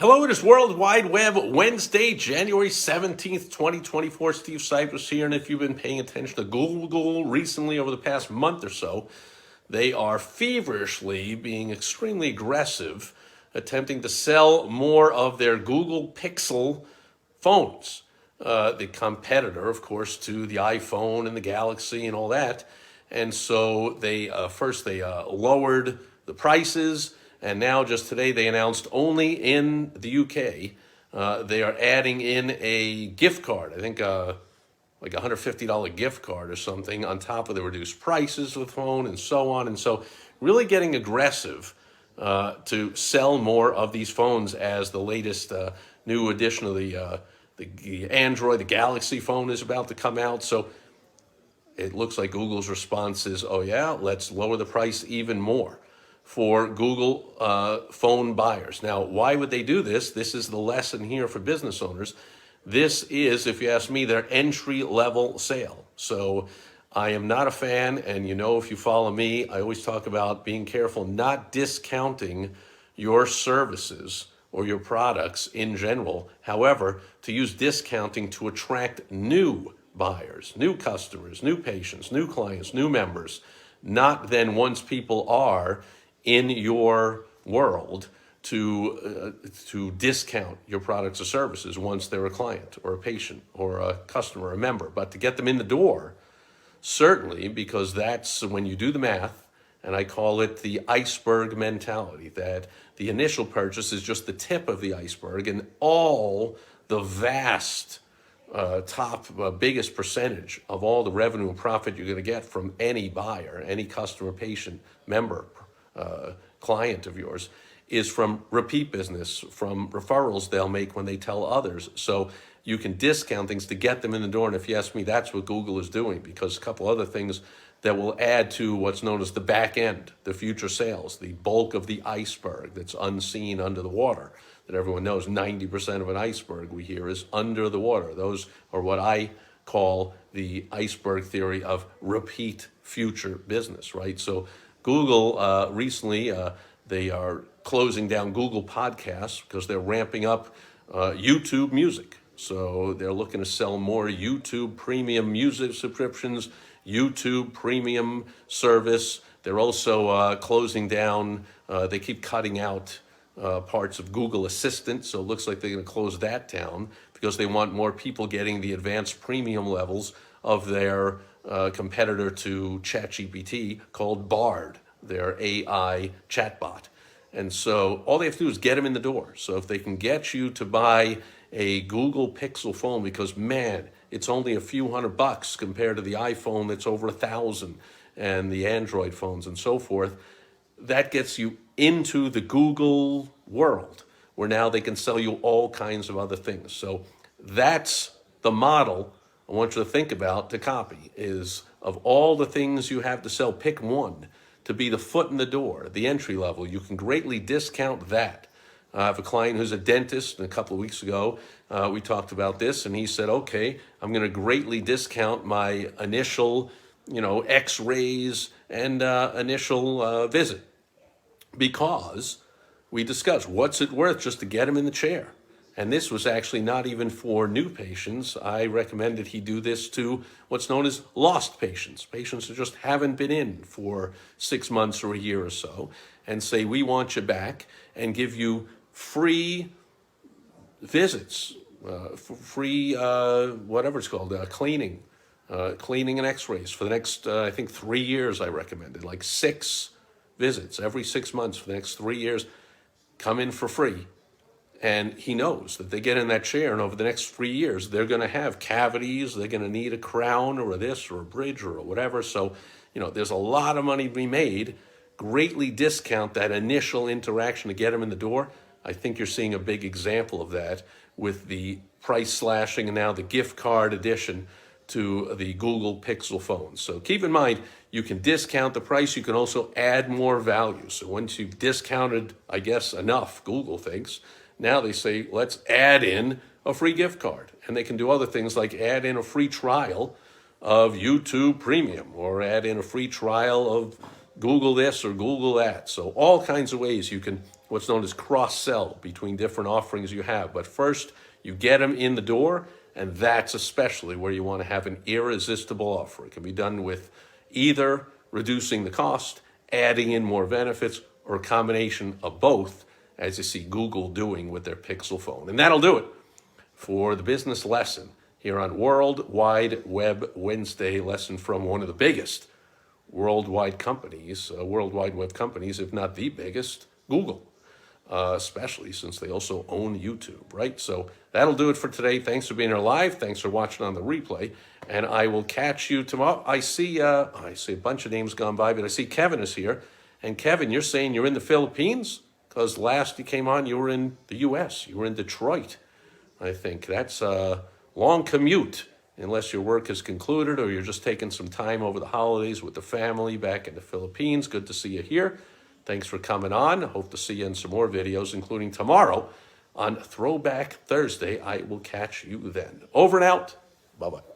Hello, it is World Wide Web Wednesday, January 17th, 2024. Steve Sipress here. And if you've been paying attention to Google recently over the past month or so, they are feverishly being extremely aggressive, attempting to sell more of their Google Pixel phones. The competitor, of course, to the iPhone and the Galaxy and all that. And so they first lowered the prices, and now just today they announced only in the UK they are adding in a gift card. I think like a $150 gift card or something on top of the reduced prices of the phone and so on. And so really getting aggressive to sell more of these phones as the latest new edition of the Android, the Galaxy phone is about to come out. So it looks like Google's response is, oh yeah, let's lower the price even more for Google phone buyers. Now, why would they do this? This is the lesson here for business owners. This is, if you ask me, their entry-level sale. So I am not a fan, and if you follow me, I always talk about being careful not discounting your services or your products in general. However, to use discounting to attract new buyers, new customers, new patients, new clients, new members, not then once people are in your world to discount your products or services once they're a client or a patient or a customer or a member, but to get them in the door, certainly, because that's when you do the math, and I call it the iceberg mentality, that the initial purchase is just the tip of the iceberg, and all the vast biggest percentage of all the revenue and profit you're going to get from any buyer, any customer, patient, member, client of yours is from repeat business, from referrals they'll make when they tell others. So you can discount things to get them in the door. And if you ask me, that's what Google is doing, because a couple other things that will add to what's known as the back end, the future sales, the bulk of the iceberg that's unseen under the water, that everyone knows 90% of an iceberg we hear is under the water. Those are what I call the iceberg theory of repeat future business, right? So Google recently, they are closing down Google Podcasts because they're ramping up YouTube music. So they're looking to sell more YouTube premium music subscriptions, YouTube premium service. They're also closing down, they keep cutting out parts of Google Assistant. So it looks like they're going to close that down because they want more people getting the advanced premium levels of their competitor to ChatGPT called Bard, their AI chatbot. And so all they have to do is get them in the door. So if they can get you to buy a Google Pixel phone, because man, it's only a few $100 compared to the iPhone that's over 1,000 and the Android phones and so forth, that gets you into the Google world where now they can sell you all kinds of other things. So that's the model I want you to think about to copy, is of all the things you have to sell, pick one to be the foot in the door, the entry level. You can greatly discount that. I have a client who's a dentist, and a couple of weeks ago, we talked about this, and he said, okay, I'm going to greatly discount my initial, x-rays and initial visit, because we discussed what's it worth just to get him in the chair. And this was actually not even for new patients. I recommended he do this to what's known as lost patients, patients who just haven't been in for 6 months or a year or so, and say, we want you back, and give you free visits, free, whatever it's called, cleaning and x-rays for the next, I think 3 years I recommended, like 6 visits every 6 months for the next 3 years, come in for free. And he knows that they get in that chair, and over the next 3 years, they're going to have cavities, they're going to need a crown or a this or a bridge or whatever. So, there's a lot of money to be made. Greatly discount that initial interaction to get them in the door. I think you're seeing a big example of that with the price slashing and now the gift card addition to the Google Pixel phones. So keep in mind, you can discount the price. You can also add more value. So once you've discounted, I guess, enough, Google thinks, now they say, let's add in a free gift card. And they can do other things like add in a free trial of YouTube Premium, or add in a free trial of Google this or Google that. So all kinds of ways you can what's known as cross-sell between different offerings you have. But first, you get them in the door, and that's especially where you want to have an irresistible offer. It can be done with either reducing the cost, adding in more benefits, or a combination of both, as you see Google doing with their Pixel phone. And that'll do it for the business lesson here on World Wide Web Wednesday, lesson from one of the biggest worldwide web companies, if not the biggest, Google, especially since they also own YouTube, right? So that'll do it for today. Thanks for being here live. Thanks for watching on the replay. And I will catch you tomorrow. I see a bunch of names gone by, but I see Kevin is here. And Kevin, you're saying you're in the Philippines? Because last you came on, you were in the U.S. You were in Detroit. I think that's a long commute, unless your work is concluded or you're just taking some time over the holidays with the family back in the Philippines. Good to see you here. Thanks for coming on. Hope to see you in some more videos, including tomorrow on Throwback Thursday. I will catch you then. Over and out. Bye-bye.